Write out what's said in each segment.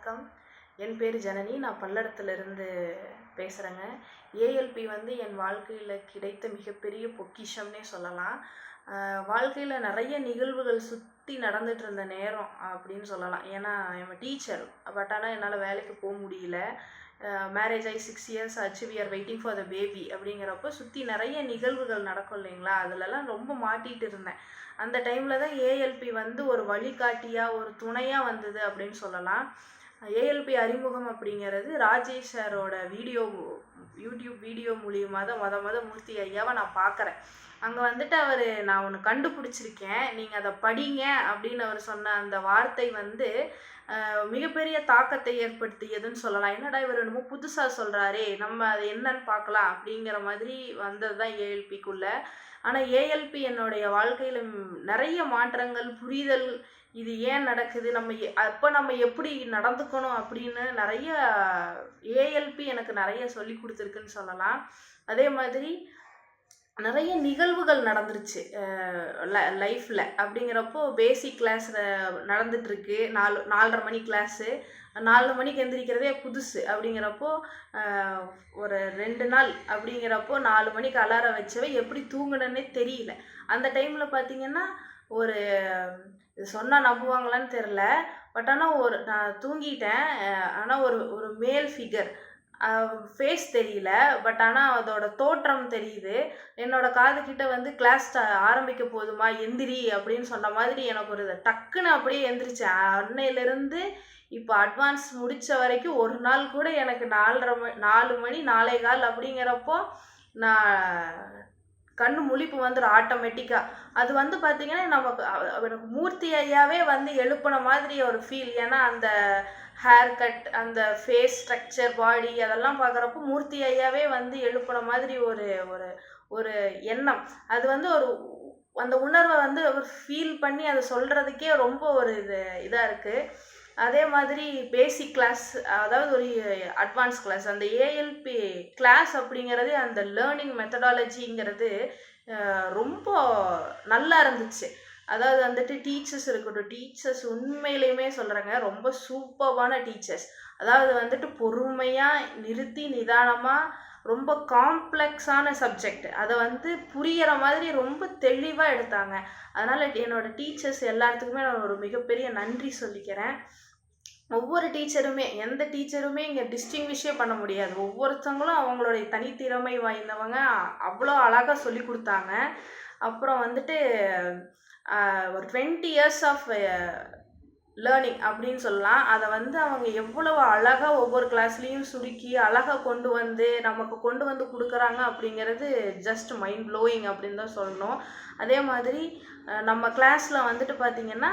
வணக்கம். என் பேர் ஜனனி. நான் பல்லடத்துலேருந்து பேசுகிறேங்க. ஏஎல்பி என் வாழ்க்கையில் கிடைத்த மிகப்பெரிய பொக்கிஷம்னே சொல்லலாம். வாழ்க்கையில் நிறைய நிகழ்வுகள் சுற்றி நடந்துட்டு இருந்த நேரம் அப்படின்னு சொல்லலாம். ஏன்னா என் டீச்சர். ஆனால் என்னால் வேலைக்கு போக முடியல. மேரேஜ் ஆகி 6 இயர்ஸ் ஆச்சு. We are waiting for the baby அப்படிங்கிறப்போ சுற்றி நிறைய நிகழ்வுகள் நடக்கும் இல்லைங்களா, அதிலலாம் ரொம்ப மாட்டிகிட்டு இருந்தேன். அந்த டைமில் தான் ஏஎல்பி ஒரு வழிகாட்டியாக ஒரு துணையாக வந்தது அப்படின்னு சொல்லலாம். ஏஎல்பி அறிமுகம் அப்படிங்கிறது ராஜேஷ் சாரோட யூடியூப் வீடியோ மூலியமாக தான் மூர்த்தி ஐயாவை நான் பார்க்குறேன். அங்கே நான் ஒன்று கண்டுபிடிச்சிருக்கேன், நீங்கள் அதை படிங்க அப்படின்னு அவர் சொன்ன அந்த வார்த்தை மிகப்பெரிய தாக்கத்தை ஏற்படுத்தியதுன்னு சொல்லலாம். என்னடா இவர் என்னமோ புதுசாக சொல்கிறாரே, நம்ம அது என்னன்னு பார்க்கலாம் அப்படிங்கிற மாதிரி வந்தது தான் ஏஎல்பிக்குள்ளே. ஆனால் ஏஎல்பி என்னுடைய வாழ்க்கையில் நிறைய மாற்றங்கள், புரிதல், இது ஏன் நடக்குது, நம்ம எப்படி நடந்துக்கணும் அப்படின்னு நிறைய ஏஎல்பி எனக்கு நிறைய சொல்லி கொடுத்துருக்குன்னு சொல்லலாம். அதே மாதிரி நிறைய நிகழ்வுகள் நடந்துருச்சு லைஃப்பில். அப்படிங்கிறப்போ பேசிக் கிளாஸ் நடந்துகிட்ருக்கு, 4:30 மணி கிளாஸு. 4 மணிக்கு எந்திரிக்கிறதே புதுசு. அப்படிங்கிறப்போ ஒரு 2 நாள் அப்படிங்கிறப்போ 4 மணிக்கு அலாரம் வச்சவை எப்படி தூங்குனேன்னே தெரியல. அந்த டைமில் பார்த்திங்கன்னா ஒரு சொன்னால் நம்புவாங்களான்னு தெரில, ஆனால் நான் தூங்கிட்டேன். ஆனால் ஒரு மேல் ஃபிகர், ஃபேஸ் தெரியல, ஆனால் அதோட தோற்றம் தெரியுது. என்னோட காது கிட்ட கிளாஸ் ஆரம்பிக்க போதுமா எந்திரி அப்படின்னு சொன்ன மாதிரி எனக்கு ஒரு டக்குன்னு அப்படியே எந்திரிச்சேன். அன்னையிலேருந்து இப்போ அட்வான்ஸ் முடித்த வரைக்கும் ஒரு நாள் கூட எனக்கு 4 மணி 4:15 அப்படிங்கிறப்போ நான் கண்ணு முழிப்பு வந்துடும் ஆட்டோமேட்டிக்காக. அது பார்த்திங்கன்னா எனக்கு மூர்த்தி ஐயாவே எழுப்பின மாதிரி ஒரு ஃபீல். ஏன்னா அந்த ஹேர் கட், அந்த ஃபேஸ் ஸ்ட்ரக்சர், பாடி அதெல்லாம் பார்க்குறப்போ மூர்த்தி ஐயாவே எழுப்பின மாதிரி ஒரு ஒரு ஒரு எண்ணம். அது ஒரு அந்த உணர்வை அவர் ஃபீல் பண்ணி அதை சொல்கிறதுக்கே ரொம்ப ஒரு இதாக இருக்குது. அதே மாதிரி பேசிக் கிளாஸ், அதாவது ஒரு அட்வான்ஸ் கிளாஸ், அந்த ஏஎல்பி கிளாஸ் அப்படிங்கிறது, அந்த லேர்னிங் மெத்தடாலஜிங்கிறது ரொம்ப நல்லா இருந்துச்சு. அதாவது டீச்சர்ஸ் இருக்கட்டும், டீச்சர்ஸ் உண்மையிலையுமே சொல்கிறேங்க, ரொம்ப சூப்பர்வான டீச்சர்ஸ். அதாவது பொறுமையாக நிறுத்தி நிதானமாக ரொம்ப காம்ப்ளெக்ஸான சப்ஜெக்ட் அதை புரிகிற மாதிரி ரொம்ப தெளிவாக எடுத்தாங்க. அதனால் என்னோடய டீச்சர்ஸ் எல்லாத்துக்குமே நான் ஒரு மிகப்பெரிய நன்றி சொல்லிக்கிறேன். ஒவ்வொரு டீச்சருமே, எந்த டீச்சருமே இங்கே டிஸ்டிங்விஷே பண்ண முடியாது. ஒவ்வொருத்தவங்களும் அவங்களுடைய தனித்திறமை வாய்ந்தவங்க, அவ்வளோ அழகாக சொல்லி கொடுத்தாங்க. அப்புறம் ஒரு 20 இயர்ஸ் ஆஃப் லேர்னிங் அப்படின்னு சொல்லலாம். அதை அவங்க எவ்வளவு அழகாக ஒவ்வொரு கிளாஸ்லேயும் சுருக்கி அழகாக நமக்கு கொண்டு வந்து கொடுக்குறாங்க அப்படிங்கிறது ஜஸ்ட் மைண்ட் ப்ளோயிங் அப்படின்னு தான் சொல்லணும். அதே மாதிரி நம்ம கிளாஸில் பார்த்திங்கன்னா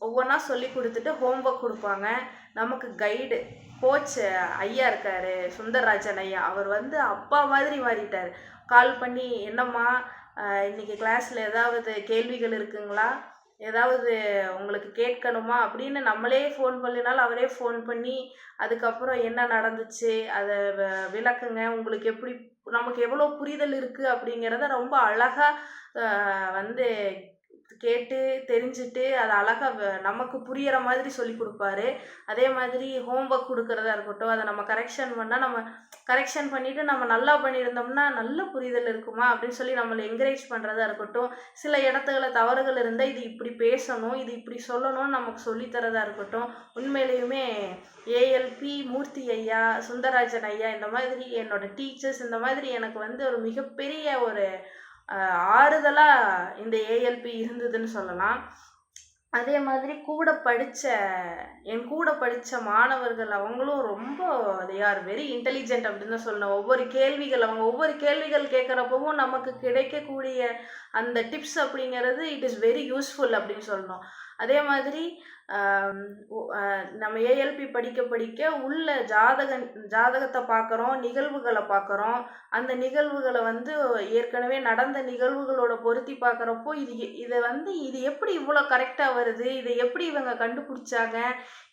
ஒவ்வொன்றா சொல்லி கொடுத்துட்டு ஹோம்ஒர்க் கொடுப்பாங்க. நமக்கு கைடு கோச் ஐயா இருக்கார், சுந்தரராஜன் ஐயா. அவர் அப்பா மாதிரி மாறிட்டார். கால் பண்ணி, என்னம்மா இன்றைக்கி கிளாஸில் ஏதாவது கேள்விகள் இருக்குங்களா, ஏதாவது உங்களுக்கு கேட்கணுமா அப்படின்னு நம்மளே ஃபோன் பண்ணினாலும் அவரே ஃபோன் பண்ணி அதுக்கப்புறம் என்ன நடந்துச்சு அதை விளக்குங்க, உங்களுக்கு எப்படி, நமக்கு எவ்வளோ புரிதல் இருக்குது அப்படிங்கிறத ரொம்ப அழகாக கேட்டு தெரிஞ்சுட்டு அதை அழகாக நமக்கு புரிகிற மாதிரி சொல்லி கொடுப்பாரு. அதே மாதிரி ஹோம்ஒர்க் கொடுக்குறதா இருக்கட்டும், அதை நம்ம கரெக்ஷன் பண்ணால், நம்ம கரெக்ஷன் பண்ணிவிட்டு நம்ம நல்லா பண்ணியிருந்தோம்னா நல்ல புரிதல் இருக்குமா அப்படின்னு சொல்லி நம்மளை என்கரேஜ் பண்ணுறதா இருக்கட்டும். சில இடத்துல தவறுகள் இருந்தால் இது இப்படி பேசணும், இது இப்படி சொல்லணும்னு நமக்கு சொல்லித்தரதா இருக்கட்டும். உண்மையிலையுமே ஏஎல்பி, மூர்த்தி ஐயா, சுந்தரராஜன் ஐயா, இந்த மாதிரி என்னோடய டீச்சர்ஸ், இந்த மாதிரி எனக்கு ஒரு மிகப்பெரிய ஒரு ஆறுதலாக இந்த ஏஎல்பி இருந்ததுன்னு சொல்லலாம். அதே மாதிரி என் கூட படித்த மாணவர்கள் அவங்களும் ரொம்ப தே ஆர் வெரி இன்டெலிஜென்ட் அப்படின்னு தான் சொல்லணும். ஒவ்வொரு கேள்விகள் கேட்குறப்பவும் நமக்கு கிடைக்கக்கூடிய அந்த டிப்ஸ் அப்படிங்கிறது இட் இஸ் வெரி யூஸ்ஃபுல் அப்படின்னு சொல்லணும். அதே மாதிரி நம்ம ஏஎல்பி படிக்க உள்ள ஜாதகத்தை பார்க்குறோம், நிகழ்வுகளை பார்க்குறோம். அந்த நிகழ்வுகளை ஏற்கனவே நடந்த நிகழ்வுகளோட பொருத்தி பார்க்குறப்போ இது எப்படி இவ்வளோ கரெக்டாக வருது, இதை எப்படி இவங்க கண்டுபிடிச்சாங்க,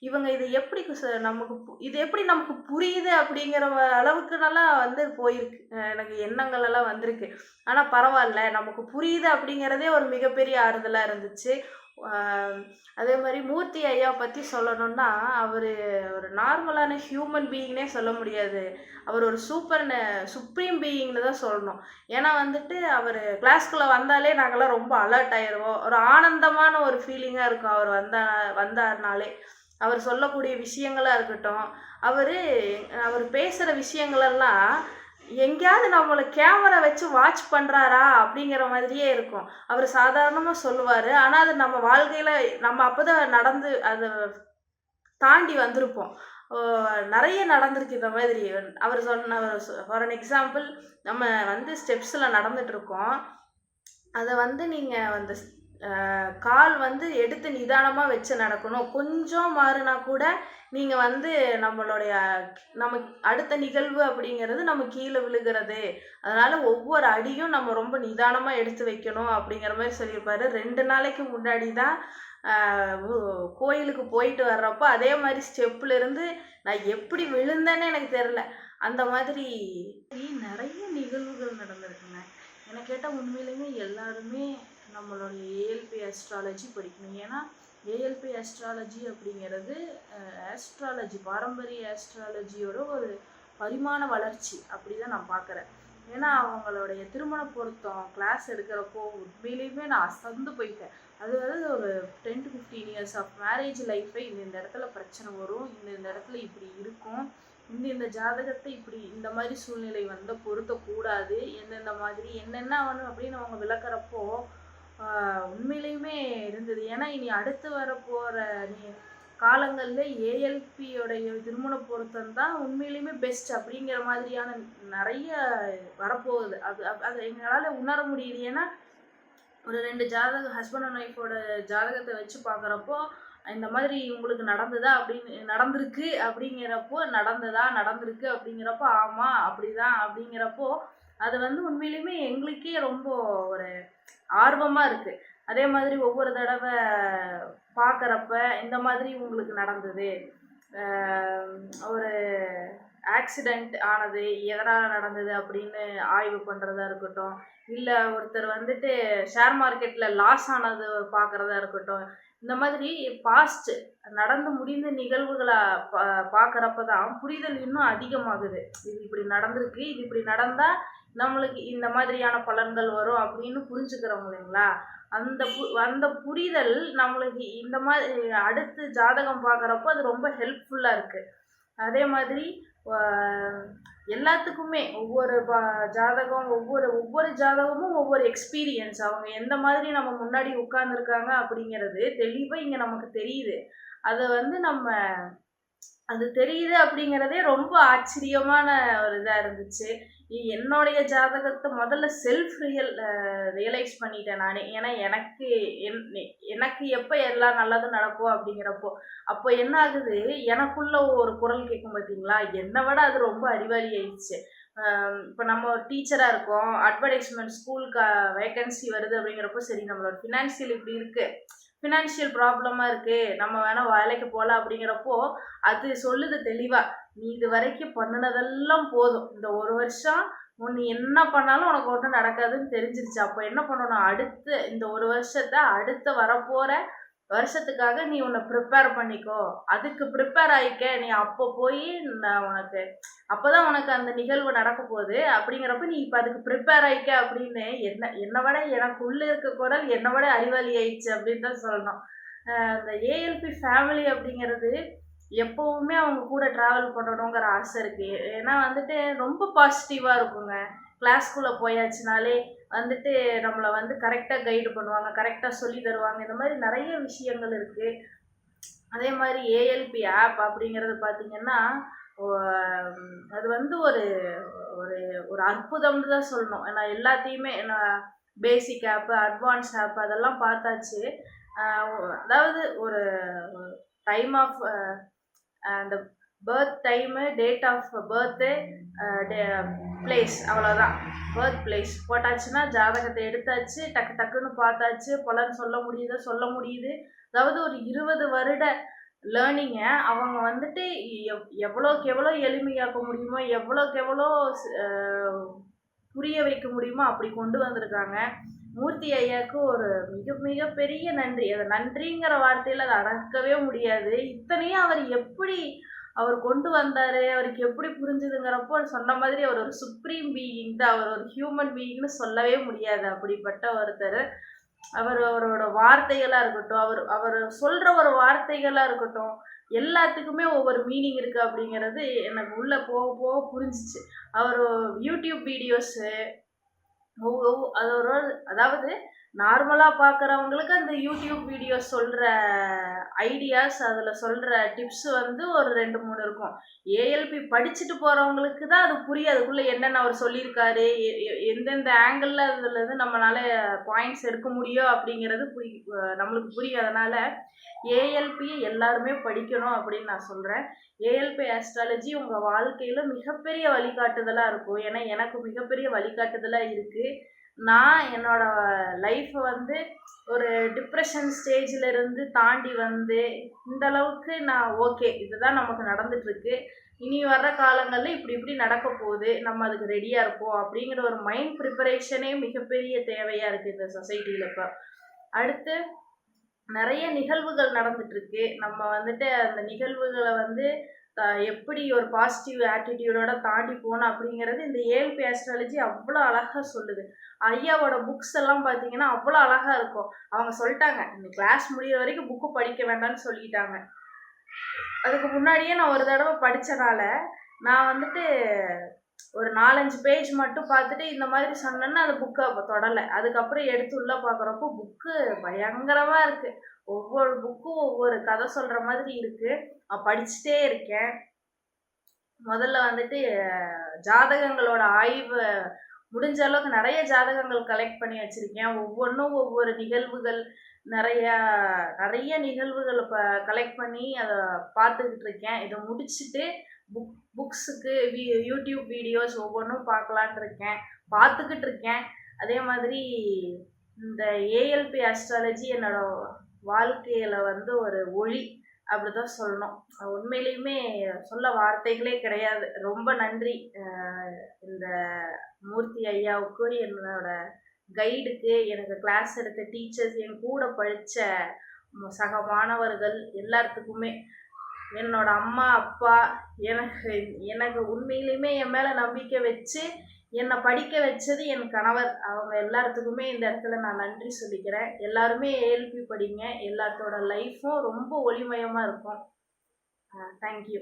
இவங்க இதை எப்படி நமக்கு புரியுது அப்படிங்கிற அளவுக்கு நல்லா போயிருக்கு. எனக்கு எண்ணங்கள் எல்லாம் வந்திருக்கு. ஆனால் பரவாயில்ல, நமக்கு புரியுது அப்படிங்கிறதே ஒரு மிகப்பெரிய ஆறுதலாக இருந்துச்சு. அதே மாதிரி மூர்த்தி ஐயா பற்றி சொல்லணும்னா அவர் ஒரு நார்மலான ஹியூமன் பீயிங்னே சொல்ல முடியாது. அவர் ஒரு சுப்ரீம் பீயிங்னு தான் சொல்லணும். ஏன்னா வந்துட்டு அவர் கிளாஸ்க்குள்ளே வந்தாலே நாங்கள்லாம் ரொம்ப அலர்ட் ஆயிடுவோம். ஒரு ஆனந்தமான ஒரு ஃபீலிங்காக இருக்கும் அவர் வந்தாருனாலே. அவர் சொல்லக்கூடிய விஷயங்களாக இருக்கட்டும், அவர் பேசுகிற விஷயங்களெல்லாம் எங்கேயாவது நம்மளை கேமரா வச்சு வாட்ச் பண்ணுறாரா அப்படிங்கிற மாதிரியே இருக்கும். அவர் சாதாரணமாக சொல்லுவார். ஆனால் அது நம்ம வாழ்க்கையில் நம்ம அப்போ தான் நடந்து அதை தாண்டி வந்திருப்போம். நிறைய நடந்திருக்கு இந்த மாதிரி. அவர் ஃபார் அன் எக்ஸாம்பிள், நம்ம வந்து ஸ்டெப்ஸில் நடந்துகிட்ருக்கோம். அதை வந்து நீங்கள் வந்து கால் வந்து எடுத்து நிதானமாக வச்சு நடக்கணும். கொஞ்சம் மாறுனா கூட நீங்கள் வந்து நம்ம அடுத்த நிகழ்வு அப்படிங்கிறது நம்ம கீழே விழுகிறது. அதனால் ஒவ்வொரு அடியும் நம்ம ரொம்ப நிதானமாக எடுத்து வைக்கணும் அப்படிங்கிற மாதிரி சொல்லியிருப்பாரு. 2 நாளைக்கு முன்னாடி தான் கோயிலுக்கு போயிட்டு வர்றப்போ அதே மாதிரி ஸ்டெப்லேருந்து நான் எப்படி விழுந்தேன்னு எனக்கு தெரில. அந்த மாதிரி நிறைய நிகழ்வுகள் நடந்திருக்குங்க. என்னை கேட்டால் உண்மையிலுமே எல்லாருமே நம்மளுடைய ஏஎல்பி ஆஸ்ட்ராலஜி படிக்கணும். ஏன்னா ஏஎல்பி ஆஸ்ட்ராலஜி அப்படிங்கிறது பாரம்பரிய ஆஸ்ட்ராலஜியோட ஒரு பரிமாண வளர்ச்சி அப்படி தான் நான் பார்க்குறேன். ஏன்னா அவங்களுடைய திருமண பொருத்தம் கிளாஸ் எடுக்கிறப்போ உண்மையிலையுமே நான் அசந்து போயிட்டேன். அதாவது ஒரு 10 to 15 years ஆஃப் மேரேஜ் லைஃபை இந்த இடத்துல பிரச்சனை வரும், இந்த இடத்துல இப்படி இருக்கும், இந்த ஜாதகத்தை இப்படி இந்த மாதிரி சூழ்நிலை வந்து பொருத்தக்கூடாது, எந்தெந்த மாதிரி என்னென்ன வேணும் அப்படின்னு அவங்க விளக்குறப்போ உண்மையிலையுமே இருந்தது. ஏன்னா இனி அடுத்து வரப்போகிற காலங்களில் ஏஎல்பியோடைய திருமண பொருத்தம் தான் உண்மையிலுமே பெஸ்ட் அப்படிங்கிற மாதிரியான நிறைய வரப்போகுது. அது எங்களால் உணர முடியுது. ஏன்னா ஒரு 2 ஜாதகம் ஹஸ்பண்ட் அண்ட் ஒய்ஃபோட ஜாதகத்தை வச்சு பார்க்குறப்போ இந்த மாதிரி உங்களுக்கு நடந்திருக்கு அப்படிங்கிறப்போ நடந்திருக்கு அப்படிங்கிறப்போ ஆமாம் அப்படிதான் அப்படிங்கிறப்போ அது வந்து உண்மையிலுமே எங்களுக்கே ரொம்ப ஒரு ஆர்வமாக இருக்குது. அதே மாதிரி ஒவ்வொரு தடவை பார்க்குறப்ப இந்த மாதிரி உங்களுக்கு நடந்தது, ஒரு ஆக்சிடெண்ட் ஆனது எதனால் நடந்தது அப்படின்னு ஆய்வு பண்ணுறதா இருக்கட்டும், இல்லை ஒருத்தர் வந்துட்டு ஷேர் மார்க்கெட்டில் லாஸ் ஆனது பார்க்குறதா இருக்கட்டும், இந்த மாதிரி பாஸ்ட் நடந்து முடிந்த நிகழ்வுகளை பார்க்குறப்ப தான் புரிதல் இன்னும் அதிகமாகுது. இது இப்படி நடந்திருக்கு, இது இப்படி நடந்தால் நம்மளுக்கு இந்த மாதிரியான பலன்கள் வரும் அப்படின்னு புரிஞ்சுக்கிறோம் இல்லைங்களா. அந்த புரிதல் நம்மளுக்கு இந்த மாதிரி அடுத்து ஜாதகம் பார்க்குறப்போ அது ரொம்ப ஹெல்ப்ஃபுல்லாக இருக்குது. அதே மாதிரி எல்லாத்துக்குமே ஒவ்வொரு ஜாதகமும் ஒவ்வொரு எக்ஸ்பீரியன்ஸ். அவங்க எந்த மாதிரி நம்ம முன்னாடி உட்கார்ந்துருக்காங்க அப்படிங்கிறது தெளிவாக இங்கே நமக்கு தெரியுது. அதை வந்து அது தெரியுது அப்படிங்கிறதே ரொம்ப ஆச்சரியமான ஒரு இதாக இருந்துச்சு. என்னுடைய ஜாதகத்தை முதல்ல ரியலைஸ் பண்ணிட்டேன் நானே. ஏன்னா எனக்கு எப்போ எல்லாம் நல்லதும் நடக்கும் அப்படிங்கிறப்போ அப்போ என்ன ஆகுது, எனக்குள்ள ஒரு குரல் கேட்கும் பார்த்தீங்களா, என்னை விட அது ரொம்ப அறிவாளி ஆயிடுச்சு. இப்போ நம்ம ஒரு டீச்சராக இருக்கோம், அட்வர்டைஸ்மெண்ட் ஸ்கூலுக்கு வேகன்சி வருது அப்படிங்கிறப்போ சரி நம்மளோட ஃபினான்ஷியல் இப்படி இருக்குது, ஃபினான்ஷியல் ப்ராப்ளமாக இருக்குது, நம்ம வேணால் வேலைக்கு போகலாம் அப்படிங்கிறப்போ அது சொல்லுது தெளிவாக, நீ இது வரைக்கும் பண்ணினதெல்லாம் போதும், இந்த 1 வருஷம் நீ என்ன பண்ணாலும் உனக்கு ஒன்றும் நடக்காதுன்னு தெரிஞ்சிருச்சு. அப்போ என்ன பண்ணணும், அடுத்து இந்த 1 வருஷத்தை அடுத்து வரப்போகிற வருஷத்துக்காக நீ உன்னை ப்ரிப்பேர் பண்ணிக்கோ, அதுக்கு ப்ரிப்பேர் ஆகிக்க, நீ அப்போ போய் உனக்கு அப்போ தான் உனக்கு அந்த நிகழ்வு நடக்க போகுது அப்படிங்கிறப்ப நீ இப்போ அதுக்கு ப்ரிப்பேர் ஆகிக்க அப்படின்னு என்னை விட எனக்குள்ளே இருக்க குரல் என்னை விட அறிவாளி ஆயிடுச்சு அப்படின்னு தான் சொல்லணும். இந்த ஏஎல்பி ஃபேமிலி அப்படிங்கிறது எப்போவுமே அவங்க கூட ட்ராவல் பண்ணணுங்கிற ஆசை இருக்குது. ஏன்னா வந்துட்டு ரொம்ப பாசிட்டிவாக இருக்குங்க. கிளாஸ்குள்ளே போயாச்சுனாலே வந்துட்டு நம்மளை வந்து கரெக்டாக கைடு பண்ணுவாங்க, கரெக்டாக சொல்லி தருவாங்க. இந்த மாதிரி நிறைய விஷயங்கள் இருக்குது. அதே மாதிரி ஏஎல்பி ஆப் அப்படிங்கிறது பார்த்திங்கன்னா அது வந்து ஒரு ஒரு ஒரு அற்புதம்னு தான் சொல்லணும். நான் எல்லாத்தையுமே பேசிக் ஆப்பு, அட்வான்ஸ் ஆப் அதெல்லாம் பார்த்தாச்சு. அதாவது ஒரு டைம் ஆஃப் அந்த birth time, date of birth, place, அவ்வளோதான். பர்த் பிளேஸ் போட்டாச்சுன்னா ஜாதகத்தை எடுத்தாச்சு, டக்குன்னு பார்த்தாச்சு, பலன் சொல்ல முடியுது. அதாவது ஒரு 20 வருட லேர்னிங்கை அவங்க வந்துட்டு எவ்வளோக்கு எவ்வளோ எளிமையாக்க முடியுமோ, எவ்வளோக்கு எவ்வளோ புரிய வைக்க முடியுமோ அப்படி கொண்டு வந்திருக்காங்க. மூர்த்தி ஐயாவுக்கு ஒரு மிக மிகப்பெரிய நன்றி. அது நன்றிங்கிற வார்த்தையில அத அடக்கவே முடியாது. இத்தனையும் அவர் எப்படி அவர் கொண்டு வந்தாரு, அவருக்கு எப்படி புரிஞ்சுதுங்கிறப்போ சொன்ன மாதிரி அவர் ஒரு சுப்ரீம் பீயிங் தான். அவர் ஒரு ஹியூமன் பீயிங்ன்னு சொல்லவே முடியாது. அப்படிப்பட்ட ஒருத்தர். அவரோட வார்த்தைகளா இருக்கட்டும், அவர் அவர் சொல்ற ஒரு வார்த்தைகளா இருக்கட்டும், எல்லாத்துக்குமே ஒவ்வொரு மீனிங் இருக்கு அப்படிங்கிறது எனக்கு உள்ள போக போக புரிஞ்சுச்சு. அவர் யூடியூப் வீடியோஸு அதோட அதாவது நார்மலா பார்க்குறவங்களுக்கு அந்த யூடியூப் வீடியோ சொல்ற ஐடியாஸ், அதுல சொல்ற டிப்ஸ் வந்து ஒரு 2, 3 இருக்கும். ஏஎல்பி படிச்சுட்டு போறவங்களுக்கு தான் அது புரியும். அதுக்குள்ள என்னென்ன அவர் சொல்லியிருக்காரு, எந்தெந்த ஆங்கிள்ல அதுல இருந்து நம்மளால பாயிண்ட்ஸ் எடுக்க முடியும் அப்படிங்கிறது நம்மளுக்கு புரியும். அதனால ஏஎல்பி எல்லாருமே படிக்கணும் அப்படின்னு நான் சொல்றேன். ஏஎல்பி ஆஸ்ட்ராலஜி உங்க வாழ்க்கையில மிகப்பெரிய வழிகாட்டுதலா இருக்கும். ஏன்னா எனக்கு மிகப்பெரிய வழிகாட்டுதலா இருக்கு. நான் என்னோட லைஃப்பை வந்து ஒரு டிப்ரெஷன் ஸ்டேஜில் இருந்து தாண்டி வந்து இந்த அளவுக்கு நான் ஓகே இதுதான் நமக்கு நடந்துட்டு இருக்கு, இனி வர்ற காலங்களில் இப்படி இப்படி நடக்க போகுது, நம்ம அதுக்கு ரெடியாக இருப்போம் அப்படிங்கிற ஒரு மைண்ட் ப்ரிப்பரேஷனே மிகப்பெரிய தேவையாக இருக்குது இந்த சொசைட்டியில். இப்போ அடுத்து நிறைய நிகழ்வுகள் நடந்துட்டு இருக்கு. நம்ம வந்துட்டு அந்த நிகழ்வுகளை வந்து எப்படி ஒரு பாசிட்டிவ் ஆட்டிடியூடோட தாண்டி போகணும் அப்படிங்கிறது இந்த ஏஎல்பி ஆஸ்ட்ராலஜி அவ்வளோ அழகாக சொல்லுது. ஐயாவோட புக்ஸ் எல்லாம் பார்த்தீங்கன்னா அவ்வளோ அழகாக இருக்கும். அவங்க சொல்லிட்டாங்க இந்த கிளாஸ் முடிகிற வரைக்கும் புக்கு படிக்க வேண்டாம்னு சொல்லிட்டாங்க. அதுக்கு முன்னாடியே நான் ஒரு தடவை படித்தனால நான் வந்துட்டு ஒரு 4-5 பேஜ் மட்டும் பார்த்துட்டு இந்த மாதிரி சொன்னேன்னா அந்த புக்கை தொடலை. அதுக்கப்புறம் எடுத்து உள்ளே பார்க்குறப்போ புக்கு பயங்கரமாக இருக்குது. ஒவ்வொரு புக்கும் ஒவ்வொரு கதை சொல்கிற மாதிரி இருக்குது. நான் படிச்சுட்டே இருக்கேன். முதல்ல வந்துட்டு ஜாதகங்களோட ஆய்வு முடிஞ்ச அளவுக்கு நிறைய ஜாதகங்கள் கலெக்ட் பண்ணி வச்சுருக்கேன். ஒவ்வொன்றும் ஒவ்வொரு நிகழ்வுகள், நிறைய நிகழ்வுகள் இப்போ கலெக்ட் பண்ணி அதை பார்த்துக்கிட்டு இருக்கேன். இதை முடிச்சுட்டு புக்ஸுக்கு யூடியூப் வீடியோஸ் ஒவ்வொன்றும் பார்க்கலான் இருக்கேன், பார்த்துக்கிட்டு இருக்கேன். அதே மாதிரி இந்த ஏஎல்பி ஆஸ்ட்ராலஜி என்னோட வாழ்க்கையில் வந்து ஒரு ஒளி அப்படிதான் சொல்லணும். உண்மையிலையுமே சொல்ல வார்த்தைகளே கிடையாது. ரொம்ப நன்றி இந்த மூர்த்தி ஐயாவுக்கு, என்னோட கைடுக்கு, எனக்கு கிளாஸ் எடுத்த டீச்சர்ஸ், என் கூட படித்த சக மாணவர்கள் எல்லாத்துக்குமே, என்னோட அம்மா அப்பா, எனக்கு உண்மையிலுமே என் மேலே நம்பிக்கை வச்சு என்னை படிக்க வச்சது என் கணவர். அவங்க எல்லாத்துக்குமே இந்த இடத்துல நான் நன்றி சொல்லிக்கிறேன். எல்லாருமே ஏஎல்பி படிங்க. எல்லாத்தோட லைஃப்பும் ரொம்ப ஒளிமயமாக இருக்கும். தேங்க்யூ.